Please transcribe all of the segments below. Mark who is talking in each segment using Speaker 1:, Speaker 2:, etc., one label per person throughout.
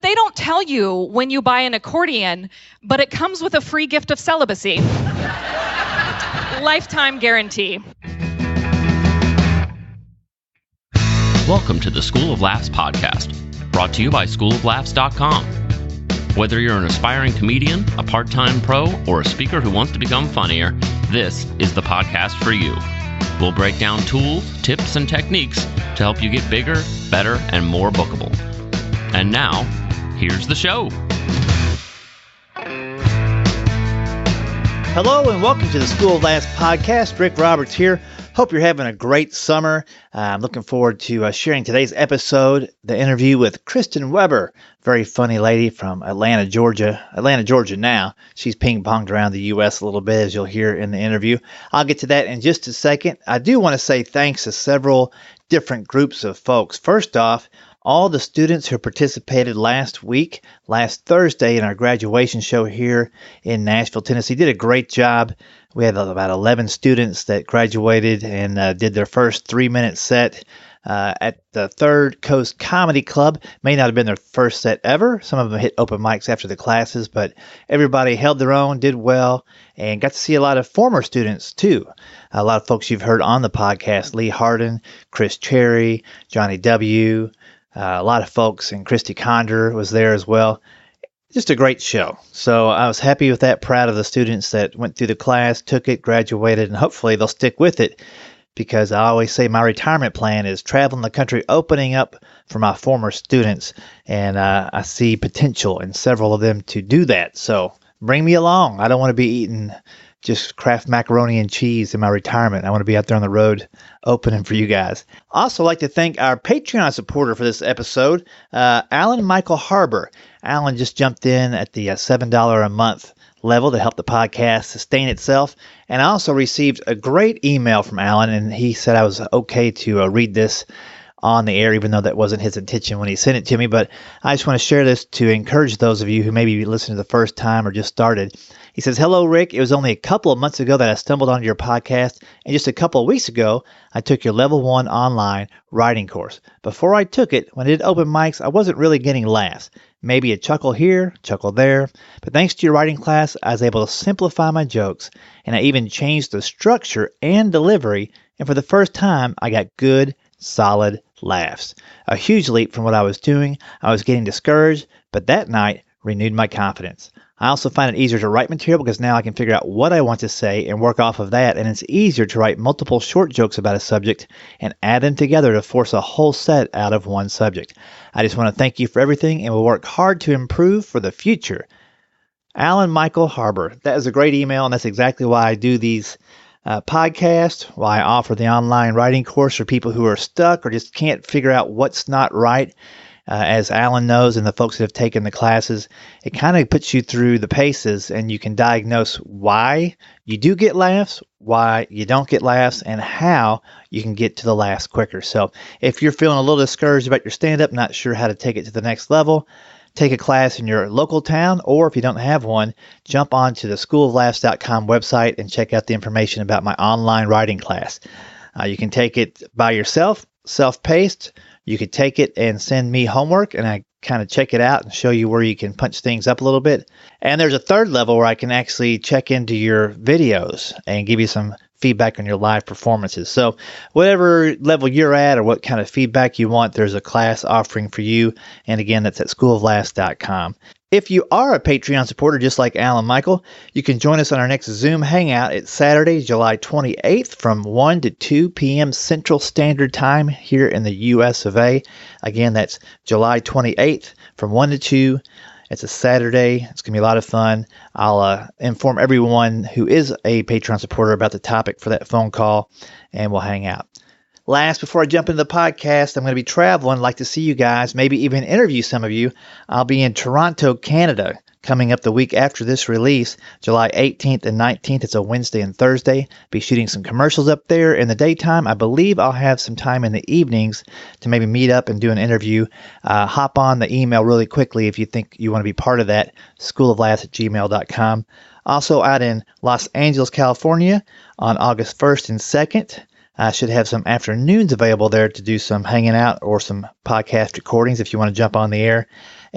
Speaker 1: they don't tell you when you buy an accordion, but it comes with a free gift of celibacy. Lifetime guarantee.
Speaker 2: Welcome to the School of Laughs podcast, brought to you by schooloflaughs.com. Whether you're an aspiring comedian, a part-time pro, or a speaker who wants to become funnier, this is the podcast for you. We'll break down tools, tips, and techniques to help you get bigger, better, and more bookable. And now, here's the show.
Speaker 3: Hello and welcome to the School of Laughs podcast. Rick Roberts here. Hope you're having a great summer. I'm looking forward to sharing today's episode, the interview with KRISTIN Weber, very funny lady from Atlanta, Georgia. Atlanta, Georgia now. She's ping-ponged around the U.S. a little bit, as you'll hear in the interview. I'll get to that in just a second. I do want to say thanks to several different groups of folks. First off, all the students who participated last Thursday in our graduation show here in Nashville, Tennessee, did a great job. We had about 11 students that graduated and did their first 3-minute set at the Third Coast Comedy Club. May not have been their first set ever. Some of them hit open mics after the classes, but everybody held their own, did well, and got to see a lot of former students too. A lot of folks you've heard on the podcast, Lee Harden, Chris Cherry, Johnny W., a lot of folks, and Christy Condor was there as well. Just a great show. So I was happy with that, proud of the students that went through the class, took it, graduated, and hopefully they'll stick with it, because I always say my retirement plan is traveling the country, opening up for my former students, and I see potential in several of them to do that. So bring me along. I don't want to be eating just Kraft macaroni and cheese in my retirement. I want to be out there on the road opening for you guys. Also like to thank our Patreon supporter for this episode, Alan Michael Harbor. Alan just jumped in at the $7 a month level to help the podcast sustain itself. And I also received a great email from Alan, and he said I was okay to read this on the air, even though that wasn't his intention when he sent it to me. But I just want to share this to encourage those of you who maybe listened to the first time or just started. He says, "Hello, Rick. It was only a couple of months ago that I stumbled onto your podcast, and just a couple of weeks ago, I took your level 1 online writing course. Before I took it, when I did open mics, I wasn't really getting laughs. Maybe a chuckle here, chuckle there. But thanks to your writing class, I was able to simplify my jokes, and I even changed the structure and delivery, and for the first time, I got good, solid laughs. A huge leap from what I was doing. I was getting discouraged, but that night renewed my confidence. I also find it easier to write material because now I can figure out what I want to say and work off of that, and it's easier to write multiple short jokes about a subject and add them together to force a whole set out of one subject. I just want to thank you for everything, and we'll work hard to improve for the future." Alan Michael Harbor. That is a great email, and that's exactly why I do these podcasts, why I offer the online writing course for people who are stuck or just can't figure out what's not right. As Alan knows and the folks that have taken the classes, it kind of puts you through the paces, and you can diagnose why you do get laughs, why you don't get laughs, and how you can get to the laughs quicker. So if you're feeling a little discouraged about your stand-up, not sure how to take it to the next level, take a class in your local town, or if you don't have one, jump onto the schooloflaughs.com website and check out the information about my online writing class. You can take it by yourself, self-paced. You could take it and send me homework, and I kind of check it out and show you where you can punch things up a little bit. And there's a third level where I can actually check into your videos and give you some feedback on your live performances. So whatever level you're at or what kind of feedback you want, there's a class offering for you. And again, that's at schooloflaughs.com. If you are a Patreon supporter, just like Alan Michael, you can join us on our next Zoom Hangout. It's Saturday, July 28th from 1 to 2 p.m. Central Standard Time here in the U.S. of A. Again, that's July 28th from 1 to 2. It's a Saturday. It's going to be a lot of fun. I'll inform everyone who is a Patreon supporter about the topic for that phone call, and we'll hang out. Last, before I jump into the podcast, I'm going to be traveling. I'd like to see you guys, maybe even interview some of you. I'll be in Toronto, Canada, coming up the week after this release, July 18th and 19th. It's a Wednesday and Thursday. Be shooting some commercials up there in the daytime. I believe I'll have some time in the evenings to maybe meet up and do an interview. Hop on the email really quickly if you think you want to be part of that, schooloflaughs@gmail.com. Also out in Los Angeles, California on August 1st and 2nd. I should have some afternoons available there to do some hanging out or some podcast recordings if you want to jump on the air.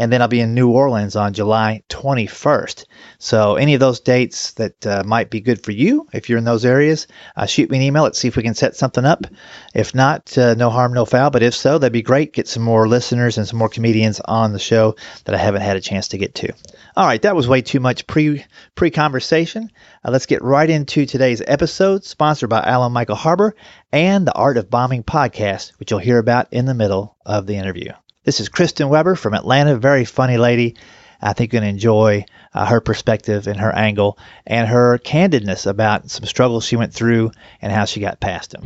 Speaker 3: And then I'll be in New Orleans on July 21st. So any of those dates that might be good for you, if you're in those areas, shoot me an email. Let's see if we can set something up. If not, no harm, no foul. But if so, that'd be great. Get some more listeners and some more comedians on the show that I haven't had a chance to get to. All right, that was way too much pre-conversation. Let's get right into today's episode, sponsored by Alan Michael Harbor and the Art of Bombing podcast, which you'll hear about in the middle of the interview. This is KRISTIN Weber from Atlanta, very funny lady. I think you're going to enjoy her perspective and her angle and her candidness about some struggles she went through and how she got past them.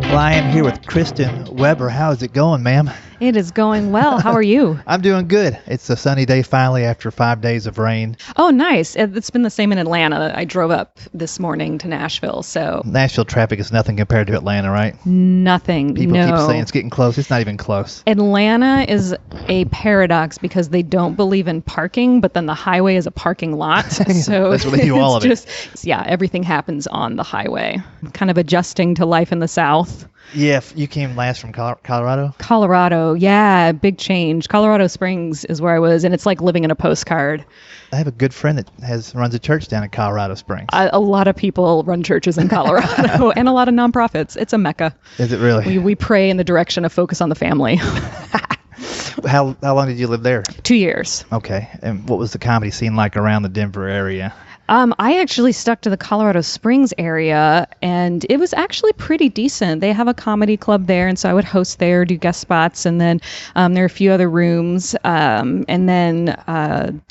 Speaker 3: Well, I am here with KRISTIN Weber. How is it going, ma'am?
Speaker 1: It is going well. How are you?
Speaker 3: I'm doing good. It's a sunny day finally after 5 days of rain.
Speaker 1: Oh, nice. It's been the same in Atlanta. I drove up this morning to Nashville, so...
Speaker 3: Nashville traffic is nothing compared to Atlanta, right?
Speaker 1: Nothing,
Speaker 3: People keep saying it's getting close. It's not even close.
Speaker 1: Atlanta is a paradox because they don't believe in parking, but then the highway is a parking lot. So
Speaker 3: that's where they do all of it.
Speaker 1: Yeah, everything happens on the highway. Kind of adjusting to life in the South.
Speaker 3: Yeah, you came last from Colorado?
Speaker 1: Colorado, yeah, big change. Colorado Springs is where I was, and it's like living in a postcard.
Speaker 3: I have a good friend that runs a church down in Colorado Springs.
Speaker 1: A lot of people run churches in Colorado, and a lot of nonprofits. It's a mecca.
Speaker 3: Is it really?
Speaker 1: We pray in the direction of focus on the family.
Speaker 3: How long did you live there?
Speaker 1: 2 years.
Speaker 3: Okay, and what was the comedy scene like around the Denver area?
Speaker 1: I actually stuck to the Colorado Springs area, and it was actually pretty decent. They have a comedy club there, and so I would host there, do guest spots, and then there are a few other rooms, and then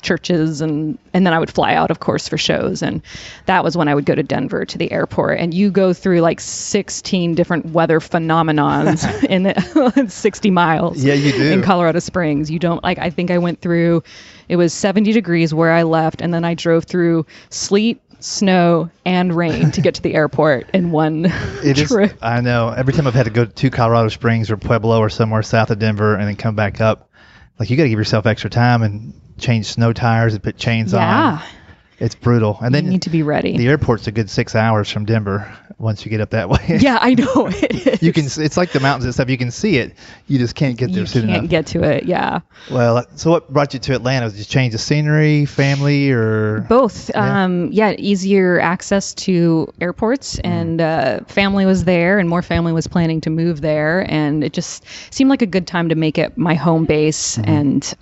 Speaker 1: churches, and then I would fly out, of course, for shows, and that was when I would go to Denver to the airport, and you go through like 16 different weather phenomenons in 60 miles.
Speaker 3: Yeah, you do.
Speaker 1: In Colorado Springs. You don't, like, I think I went through... It was 70 degrees where I left, and then I drove through sleet, snow, and rain to get to the airport in one trip.
Speaker 3: I know. Every time I've had to go to Colorado Springs or Pueblo or somewhere south of Denver and then come back up, like, you got to give yourself extra time and change snow tires and put chains on.
Speaker 1: Yeah.
Speaker 3: It's brutal. And then
Speaker 1: you need to be ready.
Speaker 3: The airport's a good 6 hours from Denver once you get up that way.
Speaker 1: Yeah, I know it is.
Speaker 3: It's like the mountains and stuff. You can see it. You just can't get there soon enough.
Speaker 1: You can't get to it, yeah.
Speaker 3: Well, so what brought you to Atlanta? Did you change the scenery, family, or?
Speaker 1: Both. Yeah, easier access to airports, and family was there, and more family was planning to move there, and it just seemed like a good time to make it my home base, and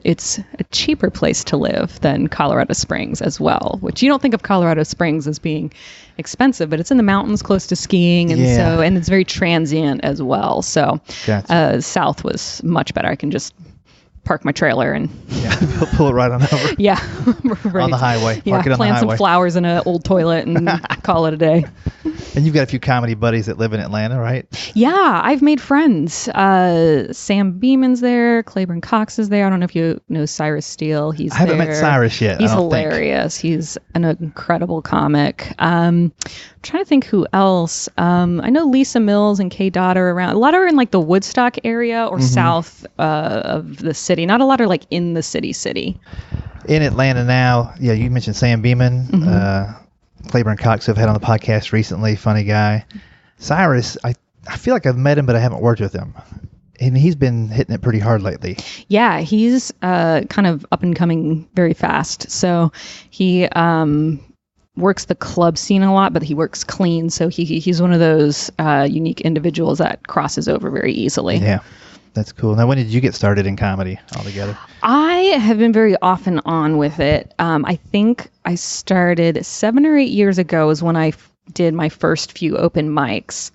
Speaker 1: it's a cheaper place to live than Colorado Springs as well, which you don't think of Colorado Springs as being expensive, but it's in the mountains close to skiing, and and it's very transient as well. So South was much better. I can just park my trailer and
Speaker 3: pull it right on over.
Speaker 1: Yeah,
Speaker 3: right. On the highway. Park it on the highway.
Speaker 1: Plant some flowers in an old toilet and call it a day.
Speaker 3: And you've got a few comedy buddies that live in Atlanta, right?
Speaker 1: Yeah, I've made friends. Sam Beeman's there. Claiborne Cox is there. I don't know if you know Cyrus Steele. I
Speaker 3: haven't met Cyrus yet.
Speaker 1: He's hilarious. He's an incredible comic. I'm trying to think who else. I know Lisa Mills and Kay Dodd are around. A lot are in like the Woodstock area or south of the city. Not a lot are like in the city.
Speaker 3: In Atlanta now, yeah, you mentioned Sam Beeman. Claiborne Cox I've had on the podcast recently. Funny guy. Cyrus, I feel like I've met him, but I haven't worked with him. And he's been hitting it pretty hard lately. Yeah,
Speaker 1: he's kind of up and coming very fast. So he works the club scene a lot, but he works clean. So he's one of those unique individuals that crosses over very easily.
Speaker 3: Yeah, that's cool. Now, when did you get started in comedy altogether?
Speaker 1: I have been very off and on with it. I think I started 7 or 8 years ago is when I did my first few open mics.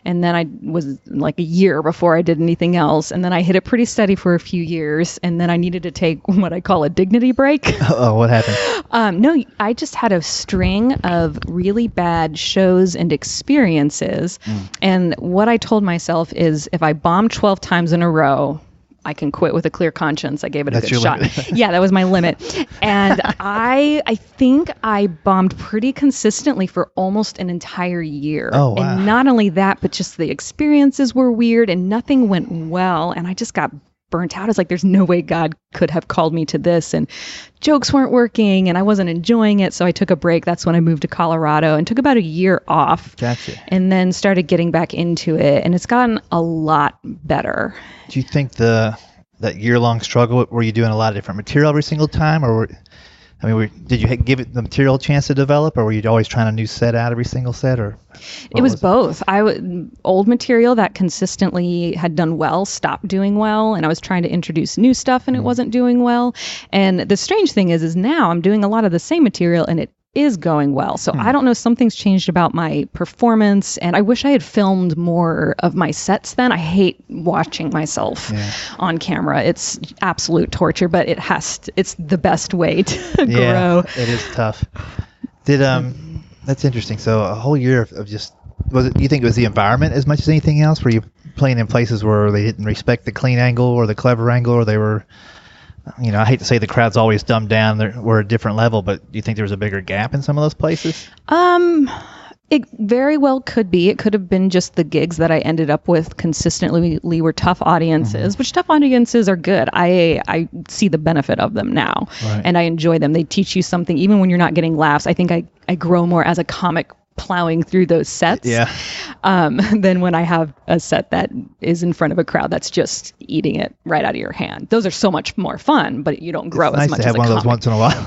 Speaker 1: And then I was like a year before I did anything else. And then I hit it pretty steady for a few years. And then I needed to take what I call a dignity break.
Speaker 3: Oh, what happened?
Speaker 1: No, I just had a string of really bad shows and experiences. And what I told myself is if I bomb 12 times in a row, I can quit with a clear conscience. I gave it a good shot. Yeah, that was my limit. And I think I bombed pretty consistently for almost an entire year.
Speaker 3: Oh, wow.
Speaker 1: And not only that, but just the experiences were weird and nothing went well. And I just got burnt out. I was like, there's no way God could have called me to this, and jokes weren't working and I wasn't enjoying it. So I took a break. That's when I moved to Colorado and took about a year off.
Speaker 3: Gotcha.
Speaker 1: And then started getting back into it, and it's gotten a lot better.
Speaker 3: Do you think that year-long struggle, were you doing a lot of different material every single time, or did you give it the material a chance to develop, or were you always trying a new set out every single set, or?
Speaker 1: It was both. Old material that consistently had done well stopped doing well, and I was trying to introduce new stuff, and it wasn't doing well. And the strange thing is now I'm doing a lot of the same material, and it is going well. So I don't know, something's changed about my performance, and I wish I had filmed more of my sets then. I hate watching myself on camera. It's absolute torture, but it's the best way to grow.
Speaker 3: It is tough. That's interesting. So a whole year of just, you think it was the environment as much as anything else? Were you playing in places where they didn't respect the clean angle or the clever angle, or they were, I hate to say the crowd's always dumbed down, we're a different level, but do you think there was a bigger gap in some of those places?
Speaker 1: It very well could be. It could have been just the gigs that I ended up with consistently were tough audiences, which tough audiences are good. I see the benefit of them now, and I enjoy them. They teach you something, even when you're not getting laughs. I think I grow more as a comic plowing through those sets than when I have a set that is in front of a crowd that's just eating it right out of your hand. Those are so much more fun, but you don't grow as much as a comic. It's nice to have one of those once
Speaker 3: in a while.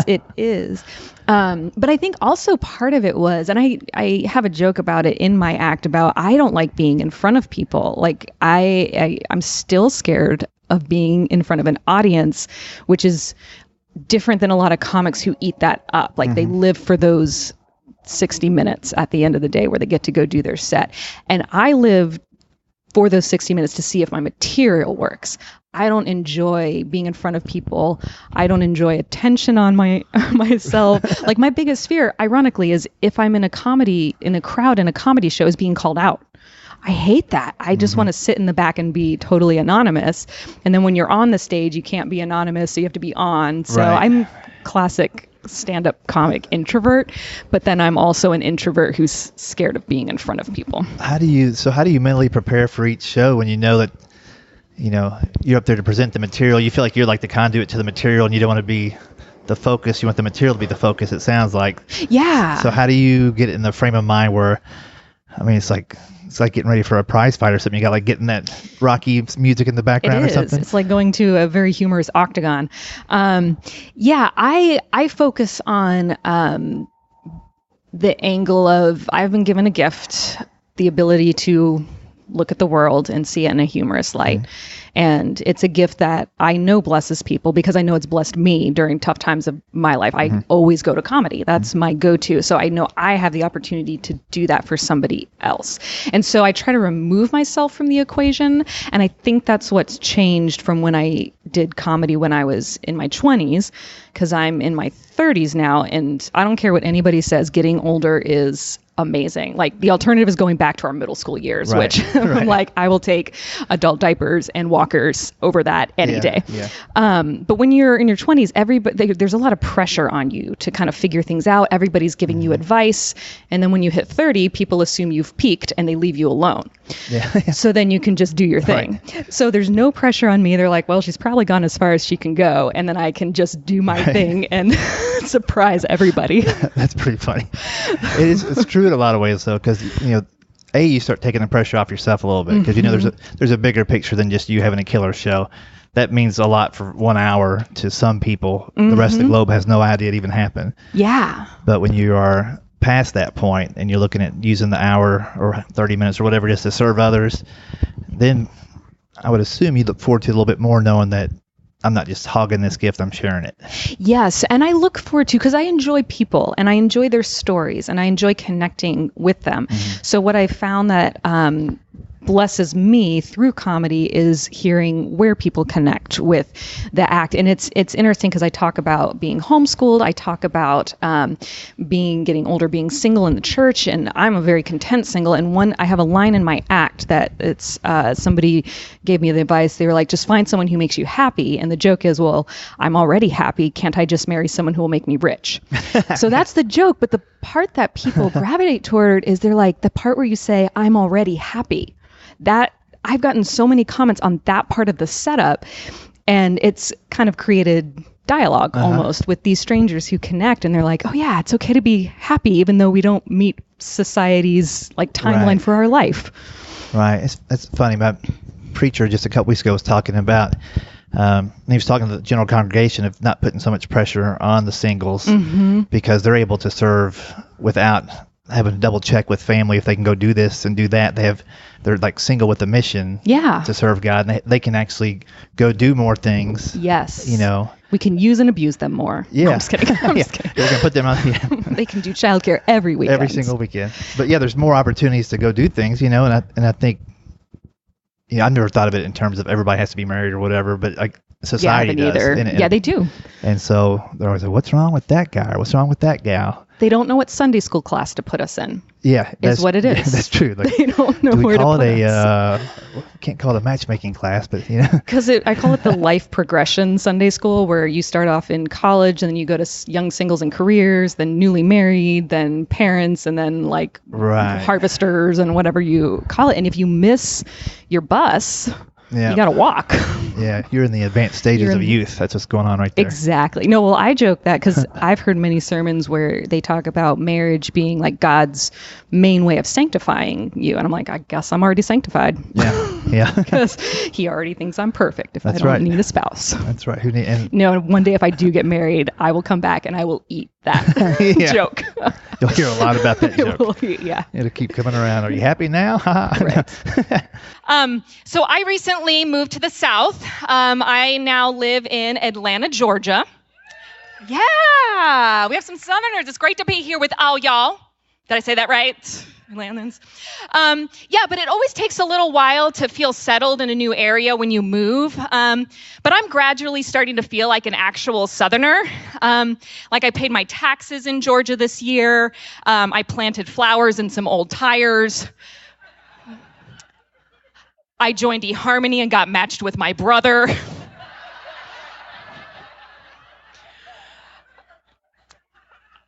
Speaker 1: It is. But I think also part of it was, and I have a joke about it in my act about, I don't like being in front of people. Like I'm still scared of being in front of an audience, which is different than a lot of comics who eat that up. Like they live for those 60 minutes at the end of the day where they get to go do their set. And I live for those 60 minutes to see if my material works. I don't enjoy being in front of people. I don't enjoy attention on myself. Like my biggest fear, ironically, is if I'm in a crowd in a comedy show, is being called out. I hate that. I just want to sit in the back and be totally anonymous. And then when you're on the stage, you can't be anonymous, so you have to be on. So I'm classic stand-up comic introvert, but then I'm also an introvert who's scared of being in front of people.
Speaker 3: How do you mentally prepare for each show when you know that you're up there to present the material? You feel like you're like the conduit to the material, and you don't want to be the focus. You want the material to be the focus, it sounds like.
Speaker 1: Yeah.
Speaker 3: So how do you get in the frame of mind where, it's like getting ready for a prize fight or something. You got like getting that Rocky music in the background or something.
Speaker 1: It's like going to a very humorous octagon. I focus on the angle of, I've been given a gift, the ability to look at the world and see it in a humorous light. And it's a gift that I know blesses people because I know it's blessed me during tough times of my life. I always go to comedy. That's my go-to. So I know I have the opportunity to do that for somebody else. And so I try to remove myself from the equation. And I think that's what's changed from when I did comedy when I was in my 20s, because I'm in my 30s now. And I don't care what anybody says, getting older is amazing. Like the alternative is going back to our middle school years, which I'm like, I will take adult diapers and walkers over that any day. But when you're in your 20s, there's a lot of pressure on you to kind of figure things out. Everybody's giving you advice. And then when you hit 30, people assume you've peaked and they leave you alone. So then you can just do your thing. So there's no pressure on me. They're like, well, she's probably gone as far as she can go. And then I can just do my thing and surprise everybody.
Speaker 3: That's pretty funny. It's true in a lot of ways, though, because you start taking the pressure off yourself a little bit, because there's a bigger picture than just you having a killer show. That means a lot for 1 hour to some people. The rest of the globe has no idea it even happened.
Speaker 1: Yeah.
Speaker 3: But when you are past that point and you're looking at using the hour or 30 minutes or whatever it is to serve others, then I would assume you look forward to it a little bit more, knowing that I'm not just hogging this gift, I'm sharing it.
Speaker 1: Yes, and I look forward to, because I enjoy people and I enjoy their stories and I enjoy connecting with them. So what I found that blesses me through comedy is hearing where people connect with the act. And it's interesting because I talk about being homeschooled. I talk about getting older, being single in the church, and I'm a very content single. And I have a line in my act that it's somebody gave me the advice. They were like, just find someone who makes you happy. And the joke is, well, I'm already happy. Can't I just marry someone who will make me rich? So that's the joke. But the part that people gravitate toward is they're like, the part where you say, I'm already happy. That I've gotten so many comments on that part of the setup, and it's kind of created dialogue almost with these strangers who connect, and they're like, oh yeah, it's okay to be happy even though we don't meet society's like timeline for our life.
Speaker 3: Right. It's funny. My preacher just a couple weeks ago was talking about, he was talking to the general congregation of not putting so much pressure on the singles because they're able to serve without having to double check with family if they can go do this and do that. They're like single with a mission to serve God, and they can actually go do more things.
Speaker 1: Yes.
Speaker 3: You know,
Speaker 1: we can use and abuse them more.
Speaker 3: Yeah.
Speaker 1: No, I'm just kidding. I'm just kidding.
Speaker 3: We're gonna put them on.
Speaker 1: They can do childcare every weekend.
Speaker 3: Every single weekend. But yeah, there's more opportunities to go do things, you know, and I think, I never thought of it in terms of everybody has to be married or whatever, but like society does.
Speaker 1: Yeah, they do.
Speaker 3: And so they're always like, what's wrong with that guy? Or what's wrong with that gal?
Speaker 1: They don't know what Sunday school class to put us in.
Speaker 3: Yeah.
Speaker 1: Is what it is.
Speaker 3: Yeah, that's true. Like,
Speaker 1: they don't know where to put us.
Speaker 3: Can't call it a matchmaking class, but you know.
Speaker 1: Because I call it the life progression Sunday school, where you start off in college and then you go to young singles and careers, then newly married, then parents, and then like harvesters and whatever you call it. And if you miss your bus, you got to walk.
Speaker 3: Yeah, you're in the advanced stages of youth. That's what's going on right there.
Speaker 1: Exactly. No, well, I joke that because I've heard many sermons where they talk about marriage being like God's main way of sanctifying you. And I'm like, I guess I'm already sanctified.
Speaker 3: Yeah.
Speaker 1: Because he already thinks I'm perfect if I don't need a spouse.
Speaker 3: That's right.
Speaker 1: One day if I do get married, I will come back and I will eat that joke.
Speaker 3: You'll hear a lot about that joke.
Speaker 1: It'll
Speaker 3: keep coming around. Are you happy now?
Speaker 1: Right.
Speaker 4: So I recently moved to the South. I now live in Atlanta, Georgia. Yeah, we have some Southerners. It's great to be here with all y'all. Did I say that right? Atlantans. But it always takes a little while to feel settled in a new area when you move. But I'm gradually starting to feel like an actual Southerner. Like I paid my taxes in Georgia this year. I planted flowers in some old tires. I joined eHarmony and got matched with my brother.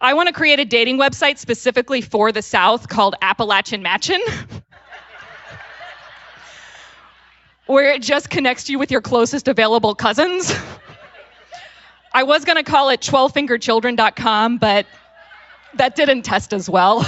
Speaker 4: I want to create a dating website specifically for the South called Appalachian Matchin', where it just connects you with your closest available cousins. I was going to call it 12fingerchildren.com, but that didn't test as well.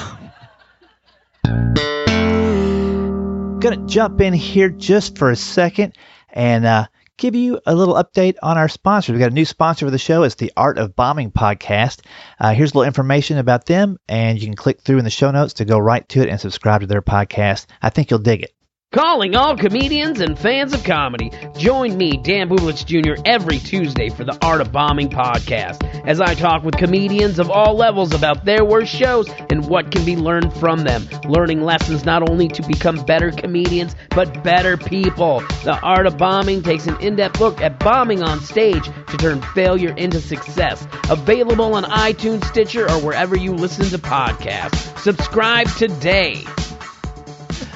Speaker 3: Going to jump in here just for a second and give you a little update on our sponsors. We've got a new sponsor for the show. It's the Art of Bombing podcast. Here's a little information about them, and you can click through in the show notes to go right to it and subscribe to their podcast. I think you'll dig it.
Speaker 5: Calling all comedians and fans of comedy. Join me, Dan Bublitz Jr., every Tuesday for the Art of Bombing podcast, as I talk with comedians of all levels about their worst shows and what can be learned from them. Learning lessons not only to become better comedians, but better people. The Art of Bombing takes an in-depth look at bombing on stage to turn failure into success. Available on iTunes, Stitcher, or wherever you listen to podcasts. Subscribe today.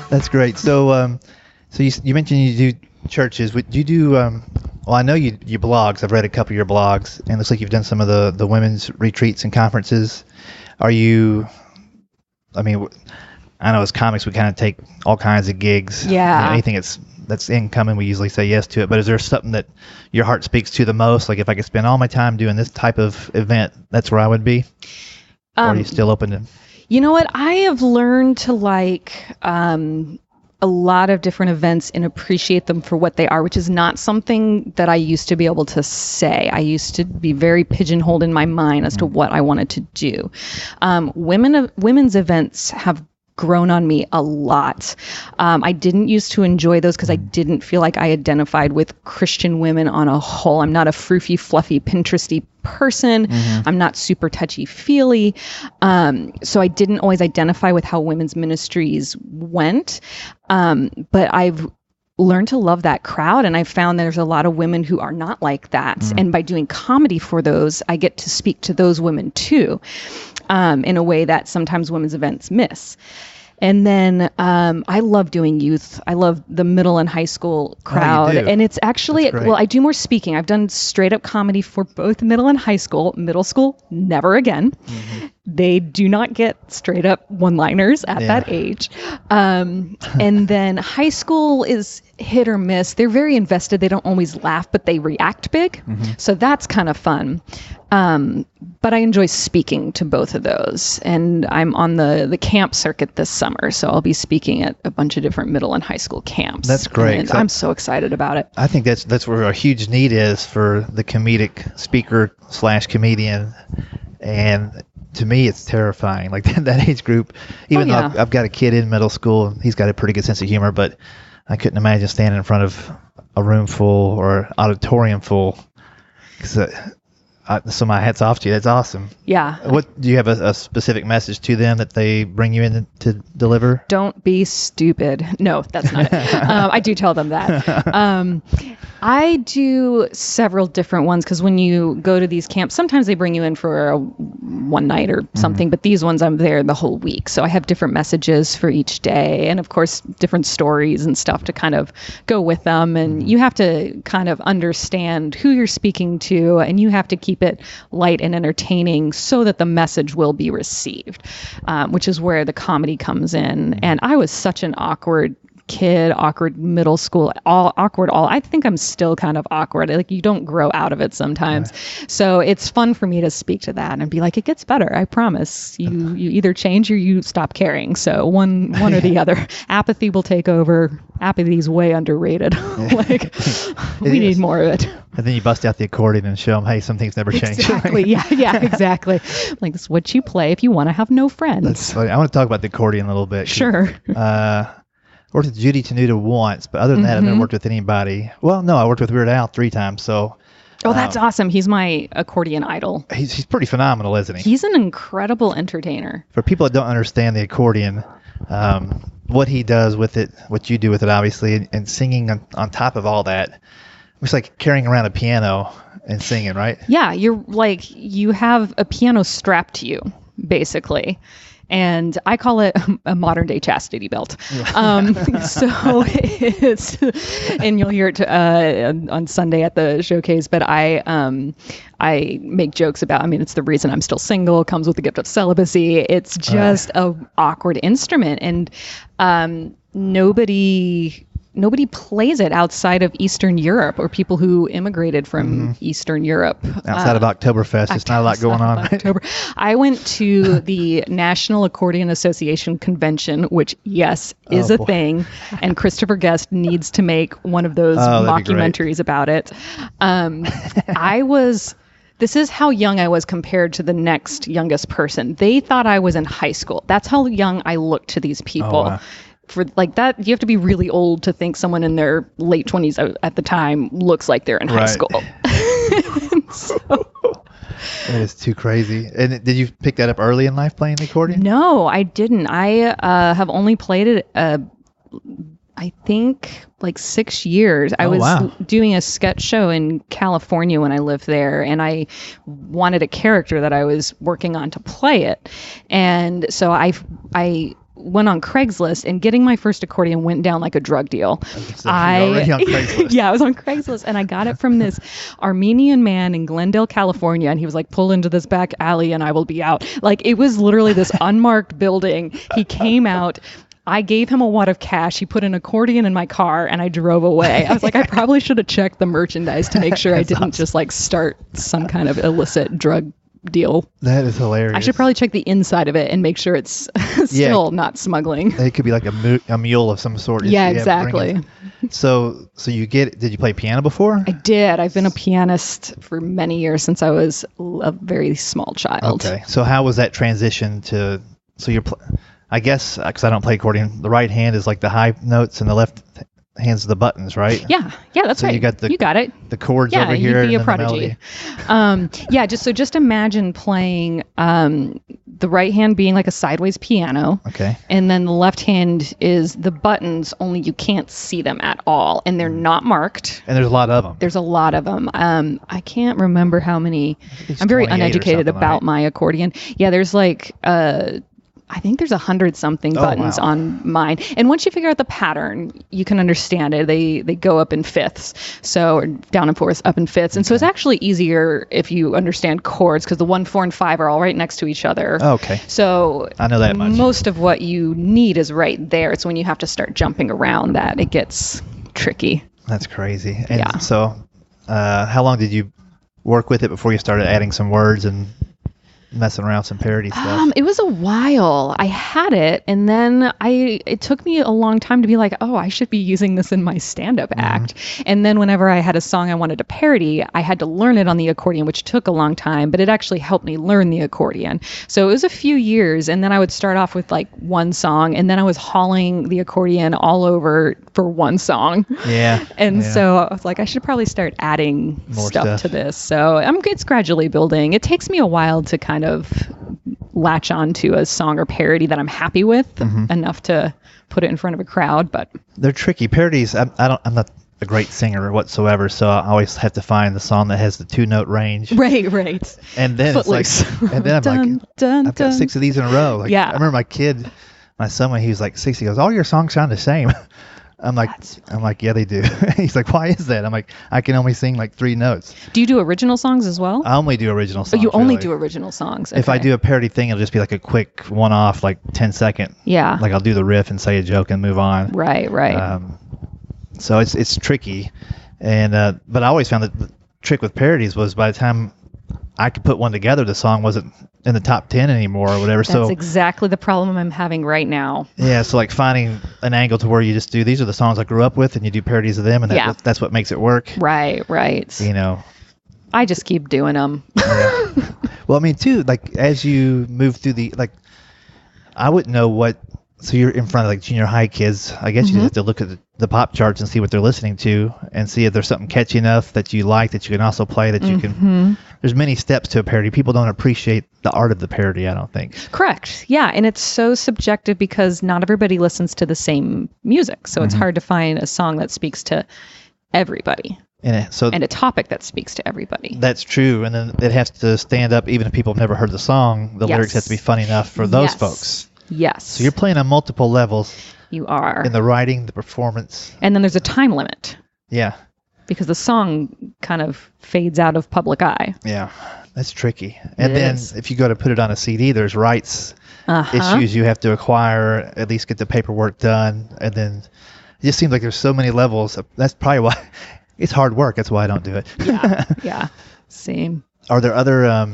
Speaker 3: That's great. So, you mentioned you do churches. Do you do? Well, I know you blogs. I've read a couple of your blogs, and it looks like you've done some of the women's retreats and conferences. Are you? I mean, I know as comics we kind of take all kinds of gigs.
Speaker 1: Yeah.
Speaker 3: Anything that's incoming, we usually say yes to it. But is there something that your heart speaks to the most? Like if I could spend all my time doing this type of event, that's where I would be. Or are you still open to?
Speaker 1: You know what? I have learned to like a lot of different events and appreciate them for what they are, which is not something that I used to be able to say. I used to be very pigeonholed in my mind as to what I wanted to do. Women's events have grown on me a lot. I didn't used to enjoy those because I didn't feel like I identified with Christian women on a whole. I'm not a froofy, fluffy, Pinteresty person. I'm not super touchy-feely. So I didn't always identify with how women's ministries went. But I've learned to love that crowd, and I found there's a lot of women who are not like that. And by doing comedy for those, I get to speak to those women too, in a way that sometimes women's events miss. And then I love doing youth. I love the middle and high school crowd. And it's actually, well, I do more speaking. I've done straight up comedy for both middle and high school. Middle school, never again. they do not get straight up one-liners at that age. And then high school is hit or miss. They're very invested. They don't always laugh, but they react big. So that's kind of fun. But I enjoy speaking to both of those. And I'm on the camp circuit this summer, so I'll be speaking at a bunch of different middle and high school camps.
Speaker 3: That's great.
Speaker 1: And I'm so excited about it.
Speaker 3: I think that's where a huge need is for the comedic speaker / comedian. And to me, it's terrifying. Like that age group, even though I've got a kid in middle school, and he's got a pretty good sense of humor, but I couldn't imagine standing in front of a room full or auditorium full. So my hat's off to you. That's awesome.
Speaker 1: Yeah.
Speaker 3: What do you have a specific message to them that they bring you in to deliver?
Speaker 1: Don't be stupid. No, that's not it. I do tell them that. I do several different ones because when you go to these camps, sometimes they bring you in for one night or something, but these ones I'm there the whole week. So I have different messages for each day and, of course, different stories and stuff to kind of go with them. And you have to kind of understand who you're speaking to, and you have to keep it light and entertaining so that the message will be received, which is where the comedy comes in. And I was such an awkward kid, awkward middle school, I think I'm still kind of awkward. Like, you don't grow out of it sometimes. So it's fun for me to speak to that and be like, it gets better. I promise. You either change or you stop caring. So one or the other. Apathy will take over. Apathy is way underrated. Like, we need more of it.
Speaker 3: And then you bust out the accordion and show them, hey, some things never change.
Speaker 1: Exactly. Yeah, exactly. Like, this is what you play if you want to have no friends.
Speaker 3: That's funny. I want to talk about the accordion a little bit.
Speaker 1: Sure.
Speaker 3: Worked with Judy Tenuta once, but other than that, I've never worked with anybody. Well, no, I worked with Weird Al 3 times. So.
Speaker 1: Oh, that's awesome. He's my accordion idol.
Speaker 3: He's pretty phenomenal, isn't he?
Speaker 1: He's an incredible entertainer.
Speaker 3: For people that don't understand the accordion, what he does with it, what you do with it, obviously, and singing on top of all that, it's like carrying around a piano and singing, right?
Speaker 1: Yeah, you have a piano strapped to you, basically. And I call it a modern day chastity belt. So it's, and you'll hear it on Sunday at the showcase, but I make jokes about, it's the reason I'm still single, comes with the gift of celibacy. It's just a awkward instrument. And nobody plays it outside of Eastern Europe or people who immigrated from Eastern Europe.
Speaker 3: Outside of Oktoberfest, there's not a lot going on.
Speaker 1: October. I went to the National Accordion Association convention, which, yes, is a thing. And Christopher Guest needs to make one of those mockumentaries about it. This is how young I was compared to the next youngest person. They thought I was in high school. That's how young I looked to these people.
Speaker 3: Oh, wow.
Speaker 1: For like that, you have to be really old to think someone in their late 20s at the time looks like they're in high school.
Speaker 3: That is too crazy. And did you pick that up early in life, playing the accordion?
Speaker 1: No, I didn't. I have only played it, I think, like 6 years. I was doing a sketch show in California when I lived there, and I wanted a character that I was working on to play it. And so I went on Craigslist, and getting my first accordion went down like a drug deal.
Speaker 3: Already on Craigslist.
Speaker 1: Yeah, I was on Craigslist, and I got it from this Armenian man in Glendale, California, and he was like, pull into this back alley and I will be out. Like, it was literally this unmarked building. He came out. I gave him a wad of cash. He put an accordion in my car, and I drove away. I was like, I probably should have checked the mercillage to make sure I didn't just like start some kind of illicit drug deal.
Speaker 3: That is hilarious.
Speaker 1: I should probably check the inside of it and make sure it's still not smuggling.
Speaker 3: It could be like a mule of some sort.
Speaker 1: Yeah, exactly.
Speaker 3: So did you play piano before?
Speaker 1: I did. I've been a pianist for many years since I was a very small child.
Speaker 3: Okay. So how was that transition to, I guess, because I don't play accordion, the right hand is like the high notes and the left hand's the buttons, right?
Speaker 1: Yeah, that's right. You got it.
Speaker 3: The chords over here.
Speaker 1: You'd be a prodigy. Just imagine playing the right hand being like a sideways piano.
Speaker 3: Okay.
Speaker 1: And then the left hand is the buttons, only you can't see them at all, and they're not marked.
Speaker 3: And there's a lot of them.
Speaker 1: There's a lot of them. I can't remember how many. I'm very uneducated about my accordion. Yeah, there's like I think there's 100-something buttons
Speaker 3: wow.
Speaker 1: on mine. And once you figure out the pattern, you can understand it. They go up in fifths, or down and fourths, up in fifths. And so it's actually easier if you understand chords, because the 1, 4, and 5 are all right next to each other.
Speaker 3: Okay.
Speaker 1: So
Speaker 3: I know that much.
Speaker 1: Most of what you need is right there. It's when you have to start jumping around that it gets tricky.
Speaker 3: That's crazy. And
Speaker 1: Yeah.
Speaker 3: so how long did you work with it before you started adding some words and messing around with some parody stuff?
Speaker 1: It was a while. I had it, and then it took me a long time to be like, oh, I should be using this in my stand-up act. And then whenever I had a song I wanted to parody, I had to learn it on the accordion, which took a long time, but it actually helped me learn the accordion. So it was a few years, and then I would start off with like one song, and then I was hauling the accordion all over for one song.
Speaker 3: Yeah.
Speaker 1: And so I was like, I should probably start adding
Speaker 3: More
Speaker 1: stuff to this. So it's gradually building. It takes me a while to kind of latch on to a song or parody that I'm happy with enough to put it in front of a crowd. But
Speaker 3: they're tricky. Parodies, I'm not a great singer whatsoever, so I always have to find the song that has the 2-note range.
Speaker 1: Right.
Speaker 3: And then
Speaker 1: Footloose.
Speaker 3: it's like, and then I'm I've got 6 of these in a row. Like,
Speaker 1: Yeah.
Speaker 3: I remember my son, when he was like 6, he goes, all your songs sound the same. I'm like, yeah, they do. He's like, why is that? I'm like, I can only sing like 3 notes.
Speaker 1: Do you do original songs as well?
Speaker 3: I only do original songs.
Speaker 1: You only
Speaker 3: really.
Speaker 1: do original songs.
Speaker 3: If I
Speaker 1: Okay.
Speaker 3: do a parody thing, it'll just be like a quick one-off, like 10-second.
Speaker 1: Yeah.
Speaker 3: Like I'll do the riff and say a joke and move on.
Speaker 1: Right.
Speaker 3: So it's tricky, and but I always found that the trick with parodies was by the time I could put one together, the song wasn't in the top 10 anymore or whatever.
Speaker 1: That's exactly the problem I'm having right now.
Speaker 3: Yeah, so like finding an angle to where you just do, these are the songs I grew up with, and you do parodies of them, and that's what makes it work.
Speaker 1: Right.
Speaker 3: You know.
Speaker 1: I just keep doing them.
Speaker 3: Yeah. Well, I mean, too, like as you move through I wouldn't know what. So you're in front of like junior high kids. I guess you just have to look at the pop charts and see what they're listening to, and see if there's something catchy enough that you like that you can also play, that you can. There's many steps to a parody. People don't appreciate the art of the parody, I don't think.
Speaker 1: Correct. Yeah, and it's so subjective because not everybody listens to the same music, so it's hard to find a song that speaks to everybody. And a topic that speaks to everybody.
Speaker 3: That's true, and then it has to stand up even if people have never heard the song. The lyrics have to be funny enough for those folks.
Speaker 1: Yes.
Speaker 3: So you're playing on multiple levels.
Speaker 1: You are.
Speaker 3: In the writing, the performance.
Speaker 1: And then there's a time limit.
Speaker 3: Yeah.
Speaker 1: Because the song kind of fades out of public eye.
Speaker 3: Yeah. That's tricky. And then if you go to put it on a CD, there's rights issues you have to acquire, at least get the paperwork done. And then it just seems like there's so many levels. That's probably why it's hard work. That's why I don't do it.
Speaker 1: Yeah. Same.
Speaker 3: Are there other...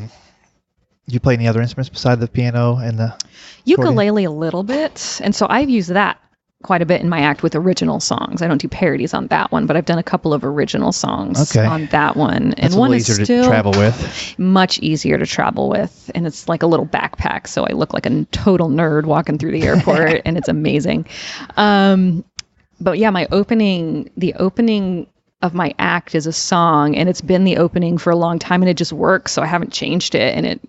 Speaker 3: do you play any other instruments beside the piano and the
Speaker 1: ukulele a little bit? And so I've used that quite a bit in my act with original songs. I don't do parodies on that one, but I've done a couple of original songs on that one.
Speaker 3: That's
Speaker 1: and one is
Speaker 3: easier
Speaker 1: still
Speaker 3: to travel with.
Speaker 1: Much easier to travel with. And it's like a little backpack. So I look like a total nerd walking through the airport and it's amazing. But yeah, the opening of my act is a song, and it's been the opening for a long time, and it just works, so I haven't changed it, and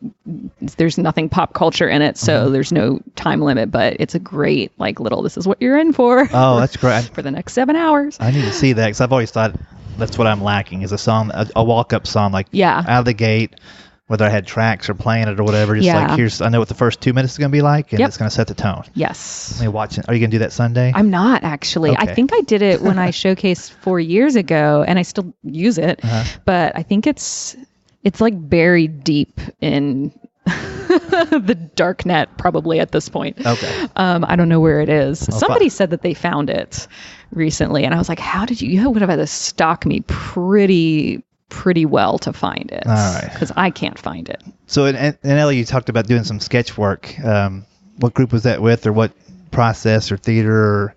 Speaker 1: there's nothing pop culture in it, so there's no time limit, but it's a great this is what you're in for.
Speaker 3: Oh, that's great.
Speaker 1: For the next 7 hours.
Speaker 3: I need to see that, because I've always thought that's what I'm lacking, is a song, a walk-up song, out of the gate, whether I had tracks or playing it or whatever, just I know what the first 2 minutes is going to be like, and it's going to set the tone.
Speaker 1: Yes.
Speaker 3: Let me watch it. Are you going to do that Sunday?
Speaker 1: I'm not, actually. Okay. I think I did it when I showcased 4 years ago, and I still use it, but I think it's like buried deep in the dark net, probably at this point.
Speaker 3: Okay.
Speaker 1: I don't know where it is. Somebody said that they found it recently, and I was like, how did you would have had to stalk me pretty well to find it.
Speaker 3: All right.
Speaker 1: Because I can't find it.
Speaker 3: So in LA, you talked about doing some sketch work. What group was that with, or what process or theater or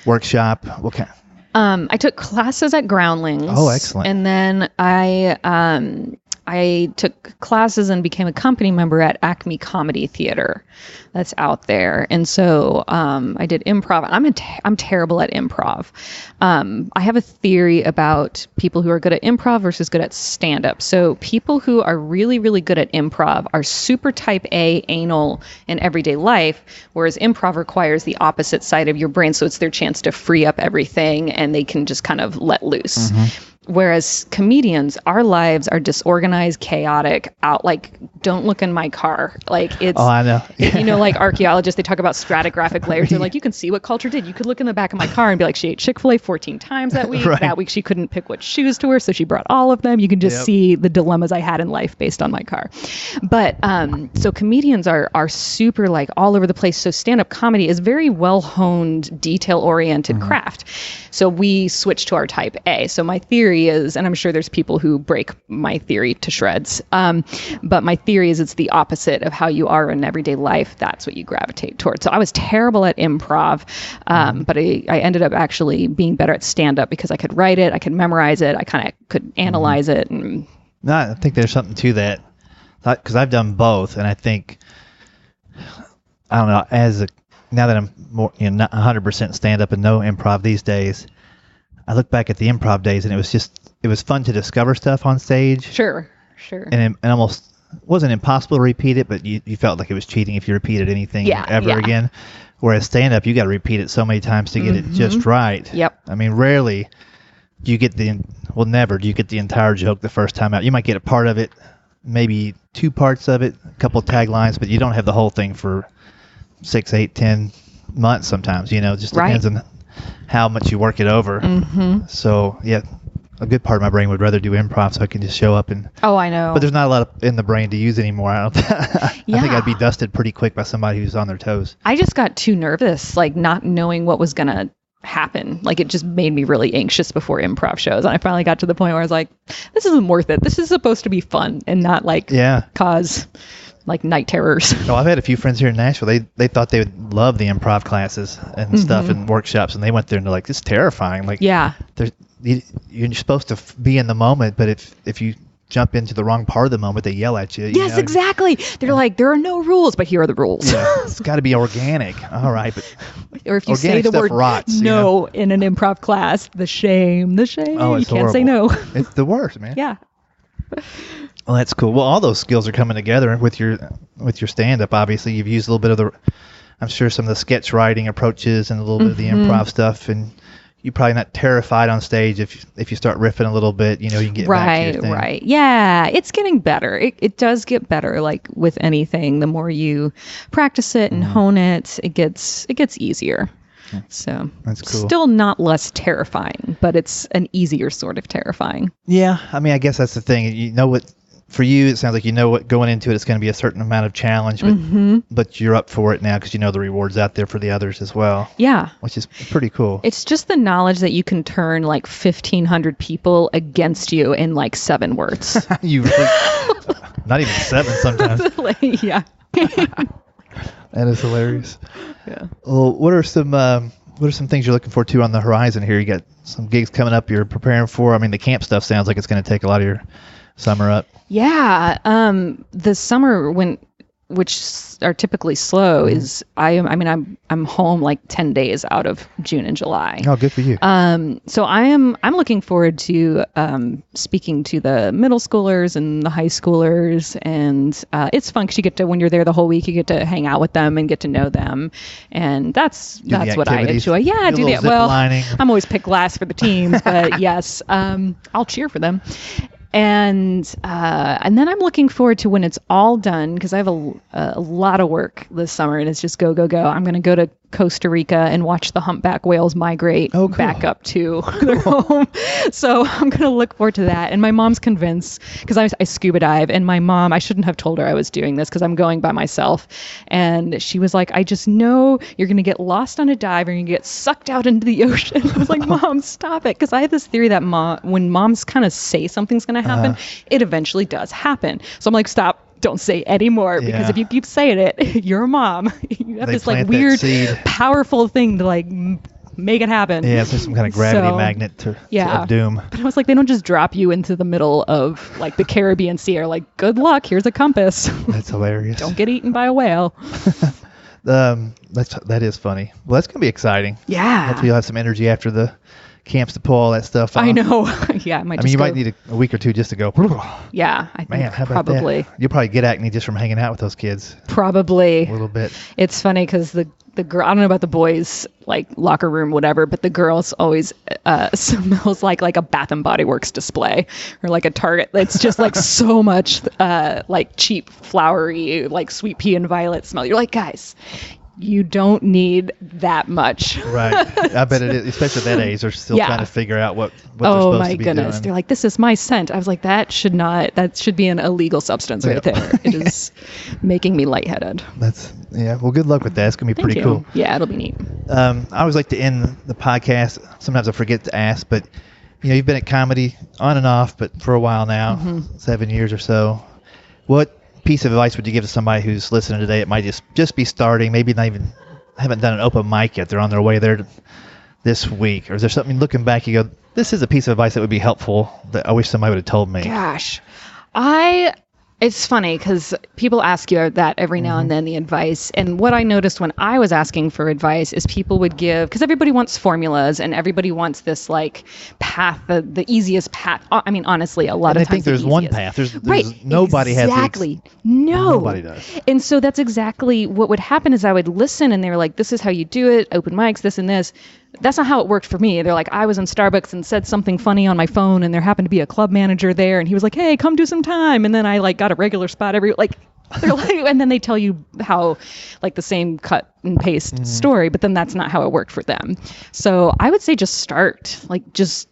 Speaker 3: workshop? What kind?
Speaker 1: I took classes at Groundlings.
Speaker 3: Oh, excellent.
Speaker 1: And then I took classes and became a company member at Acme Comedy Theater that's out there. And so I did improv. I'm terrible at improv. I have a theory about people who are good at improv versus good at stand-up. So people who are really, really good at improv are super type A, anal in everyday life, whereas improv requires the opposite side of your brain. So it's their chance to free up everything and they can just kind of let loose. Whereas comedians, our lives are disorganized, chaotic, don't look in my car. It's,
Speaker 3: oh, I know.
Speaker 1: Like archaeologists, they talk about stratigraphic layers. They're like, you can see what culture did. You could look in the back of my car and be like, she ate Chick-fil-A 14 times that week.
Speaker 3: Right.
Speaker 1: That week she couldn't pick what shoes to wear, so she brought all of them. You can just see the dilemmas I had in life based on my car. But so comedians are super like all over the place. So stand-up comedy is very well-honed, detail-oriented craft. So we switch to our type A. So my theory is, and I'm sure there's people who break my theory to shreds, but my theory is it's the opposite of how you are in everyday life. That's what you gravitate towards. So I was terrible at improv, but I ended up actually being better at stand-up because I could write it, I could memorize it, I kind of could analyze it. And
Speaker 3: No, I think there's something to that, because I've done both, and I think, I don't know, now that I'm more, not 100% stand-up and no improv these days, I look back at the improv days, and it was fun to discover stuff on stage.
Speaker 1: Sure.
Speaker 3: And it almost wasn't impossible to repeat it, but you felt like it was cheating if you repeated anything ever again. Whereas stand-up, you got to repeat it so many times to get it just right.
Speaker 1: Yep.
Speaker 3: I mean, rarely do you get never do you get the entire joke the first time out. You might get a part of it, maybe 2 parts of it, a couple taglines, but you don't have the whole thing for 6, 8, 10 months sometimes. It just depends on how much you work it over. So, yeah, a good part of my brain would rather do improv so I can just show up and...
Speaker 1: Oh, I know.
Speaker 3: But there's not a lot in the brain to use anymore. I think I'd be dusted pretty quick by somebody who's on their toes.
Speaker 1: I just got too nervous, not knowing what was going to happen. It just made me really anxious before improv shows. And I finally got to the point where I was like, this isn't worth it. This is supposed to be fun and not cause night terrors.
Speaker 3: Oh, I've had a few friends here in Nashville. They thought they would love the improv classes and stuff and workshops, and they went there and they're like, it's terrifying. You're supposed to be in the moment, but if you jump into the wrong part of the moment, they yell at you.
Speaker 1: Yes, exactly. They're like, there are no rules, but here are the rules.
Speaker 3: Yeah, it's got to be organic. All right, but
Speaker 1: or if you say the word
Speaker 3: rots,
Speaker 1: no in an improv class, the shame.
Speaker 3: Oh,
Speaker 1: you
Speaker 3: it's
Speaker 1: can't
Speaker 3: horrible.
Speaker 1: say no.
Speaker 3: It's the worst, man.
Speaker 1: Yeah.
Speaker 3: Well, that's cool. Well, all those skills are coming together with your stand-up. Obviously, you've used a little bit of I'm sure some of the sketch writing approaches and a little bit of the improv stuff, and you're probably not terrified on stage if you start riffing a it, you can get back to your thing.
Speaker 1: Right. Yeah, it's getting better. It does get better. Like with anything, the more you practice it and hone it, it gets easier. So
Speaker 3: that's cool.
Speaker 1: Still not less terrifying, but it's an easier sort of terrifying.
Speaker 3: Yeah, I mean, I guess that's the thing. For you, it sounds like what going into it's going to be a certain amount of challenge, but you're up for it now because the reward's out there for the others as well.
Speaker 1: Yeah.
Speaker 3: Which is pretty cool.
Speaker 1: It's just the knowledge that you can turn 1,500 people against you in 7 words.
Speaker 3: You really, not even 7 sometimes.
Speaker 1: Yeah.
Speaker 3: That is hilarious.
Speaker 1: Yeah.
Speaker 3: Well, what are some things you're looking forward to on the horizon here? You got some gigs coming up you're preparing for. I mean, the camp stuff sounds like it's going to take a lot of your summer up.
Speaker 1: Yeah. The summer which are typically slow is I'm home 10 days out of June and July.
Speaker 3: Oh, good for you.
Speaker 1: So I'm looking forward to speaking to the middle schoolers and the high schoolers, and it's fun because when you're there the whole week, you get to hang out with them and get to know them, and that's what I enjoy. Yeah, do that. Well,
Speaker 3: lining.
Speaker 1: I'm always picked last for the teams, but yes, I'll cheer for them. And then I'm looking forward to when it's all done, because I have a lot of work this summer, and it's just go, go, go. I'm going to go to Costa Rica and watch the humpback whales migrate back up to their home. So I'm going to look forward to that. And my mom's convinced, because I scuba dive, and my mom, I shouldn't have told her I was doing this because I'm going by myself. And she was like, I just know you're going to get lost on a dive and you're going to get sucked out into the ocean. I was like, Mom, stop it. Because I have this theory that when moms kind of say something's going to happen, it eventually does happen. So I'm like, stop. Don't say anymore, because if you keep saying it, you're a mom. You have this weird, powerful thing to make it happen.
Speaker 3: Yeah, it's some kind of gravity magnet to of doom.
Speaker 1: But I was like, they don't just drop you into the middle of the Caribbean Sea. Or good luck. Here's a compass.
Speaker 3: That's hilarious.
Speaker 1: Don't get eaten by a whale.
Speaker 3: That is funny. Well, that's gonna be exciting.
Speaker 1: Yeah.
Speaker 3: Hopefully you'll have some energy after the camps to pull all that stuff off.
Speaker 1: I know. Yeah, I
Speaker 3: mean, you might need a week or two just to go.
Speaker 1: Yeah, I think
Speaker 3: Man, how about
Speaker 1: probably.
Speaker 3: that? You'll probably get acne just from hanging out with those kids.
Speaker 1: Probably.
Speaker 3: A little bit.
Speaker 1: It's funny because the girl, I don't know about the boys, like locker room, whatever, but the girls always smells like a Bath and Body Works display or like a Target. It's just like so much like cheap, flowery, like sweet pea and violet smell. You're like, guys, you don't need that much. Right.
Speaker 3: I bet it is, especially at that age. They're still trying to figure out what they're supposed to be doing. Oh my goodness.
Speaker 1: They're like, this is my scent. I was like, that should be an illegal substance right there. It is making me lightheaded. Well, good luck with that. It's going to be pretty cool. Yeah, it'll be neat.
Speaker 3: I always like to end the podcast. Sometimes I forget to ask, but you've been at comedy on and off, but for a while now, 7 years or so. What piece of advice would you give to somebody who's listening today? It might just be starting, maybe not even haven't done an open mic yet. They're on their way there this week. Or is there something looking back you go, this is a piece of advice that would be helpful that I wish somebody would have told me?
Speaker 1: Gosh, it's funny because people ask you that every now and then, the advice. And what I noticed when I was asking for advice is people would give, because everybody wants formulas and everybody wants this like path, the easiest path. I mean, honestly, a lot of times
Speaker 3: I think there's one path. There's
Speaker 1: right.
Speaker 3: Nobody
Speaker 1: exactly.
Speaker 3: has
Speaker 1: nobody
Speaker 3: does.
Speaker 1: And so that's exactly what would happen is I would listen and they were like, this is how you do it. Open mics, this and this. That's not how it worked for me. They're like, I was in Starbucks and said something funny on my phone and there happened to be a club manager there and he was like, hey, come do some time. And then I like got a regular spot they're like, and then they tell you how like the same cut and paste story, but then that's not how it worked for them. So I would say just start, like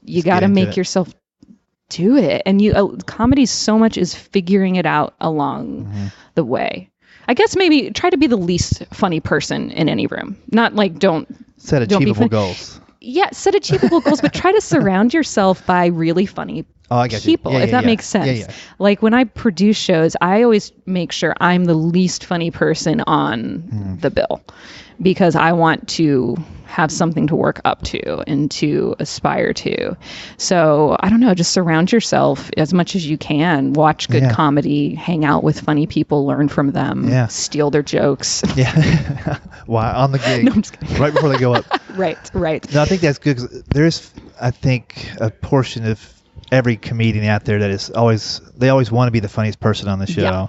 Speaker 1: you got to make yourself do it. And comedy so much is figuring it out along the way. I guess maybe try to be the least funny person in any room. Not like don't
Speaker 3: set achievable goals.
Speaker 1: Yeah, set achievable goals, but try to surround yourself by really funny people, if that makes sense. Yeah. Like when I produce shows, I always make sure I'm the least funny person on the bill because I want to have something to work up to and to aspire to. So I don't know, just surround yourself as much as you can. Watch good comedy, hang out with funny people, learn from them, steal their jokes.
Speaker 3: Yeah. Why on the gig?
Speaker 1: No, I'm just kidding.
Speaker 3: Right before they go up.
Speaker 1: Right.
Speaker 3: No, I think that's good because there's, I think, a portion of every comedian out there that is they always want to be the funniest person on the show. Yeah.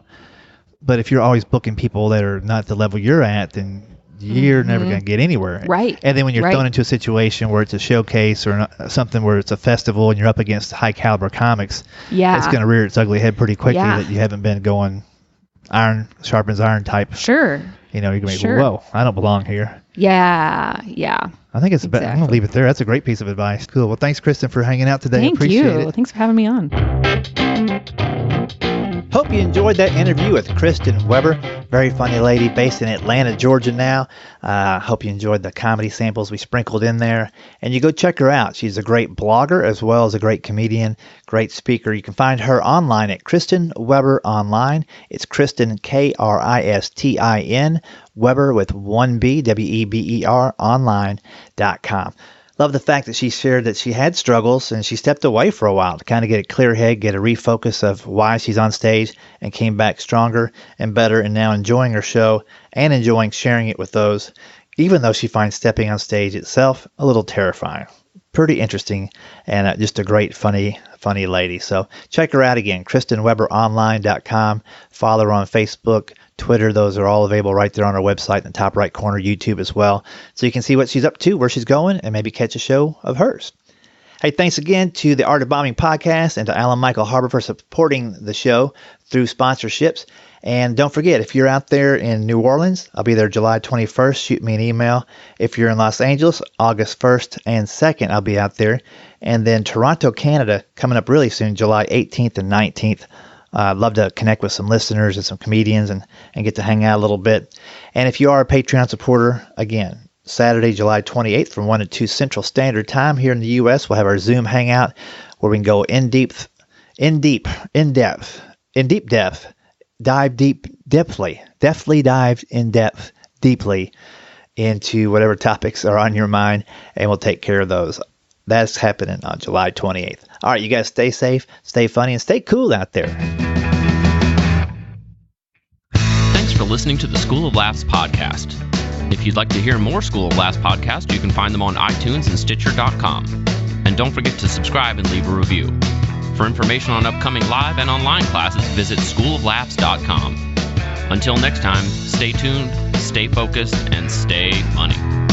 Speaker 3: But if you're always booking people that are not the level you're at, then you're never going to get anywhere.
Speaker 1: Right.
Speaker 3: And then when you're thrown into a situation where it's a showcase or something where it's a festival and you're up against high caliber comics, it's going to rear its ugly head pretty quickly that you haven't been going iron sharpens iron type.
Speaker 1: Sure.
Speaker 3: You're going to be, whoa, I don't belong here.
Speaker 1: Yeah.
Speaker 3: I think it's I'm going to leave it there. That's a great piece of advice. Cool. Well, thanks, KRISTIN, for hanging out today. Appreciate it.
Speaker 1: Thanks for having me on.
Speaker 3: Hope you enjoyed that interview with KRISTIN Weber. Very funny lady based in Atlanta, Georgia now. Hope you enjoyed the comedy samples we sprinkled in there. And you go check her out. She's a great blogger as well as a great comedian, great speaker. You can find her online at KRISTIN Weber Online. It's KRISTIN, KRISTIN, Weber with 1B, WEBER, online.com. Love the fact that she shared that she had struggles and she stepped away for a while to kind of get a clear head, get a refocus of why she's on stage, and came back stronger and better and now enjoying her show and enjoying sharing it with those, even though she finds stepping on stage itself a little terrifying. Pretty interesting and just a great, funny lady. So check her out again, KRISTINWeberOnline.com. Follow her on Facebook, Twitter. Those are all available right there on our website in the top right corner, YouTube as well. So you can see what she's up to, where she's going, and maybe catch a show of hers. Hey, thanks again to the Art of Bombing podcast and to Alan Michael Harbor for supporting the show through sponsorships. And don't forget, if you're out there in New Orleans, I'll be there July 21st. Shoot me an email. If you're in Los Angeles, August 1st and 2nd, I'll be out there. And then Toronto, Canada, coming up really soon, July 18th and 19th. I'd love to connect with some listeners and some comedians and get to hang out a little bit. And if you are a Patreon supporter, again, Saturday, July 28th from 1 to 2 Central Standard Time here in the U.S., we'll have our Zoom hangout where we can go in depth, dive deep, definitely dive in depth, deeply into whatever topics are on your mind, and we'll take care of those. That's happening on July 28th. All right, you guys stay safe, stay funny, and stay cool out there.
Speaker 2: Thanks for listening to the School of Laughs podcast. If you'd like to hear more School of Laughs podcasts, you can find them on iTunes and Stitcher.com. don't forget to subscribe and leave a review. For information on upcoming live and online classes, visit schooloflaughs.com. Until next time, stay tuned, stay focused, and stay funny.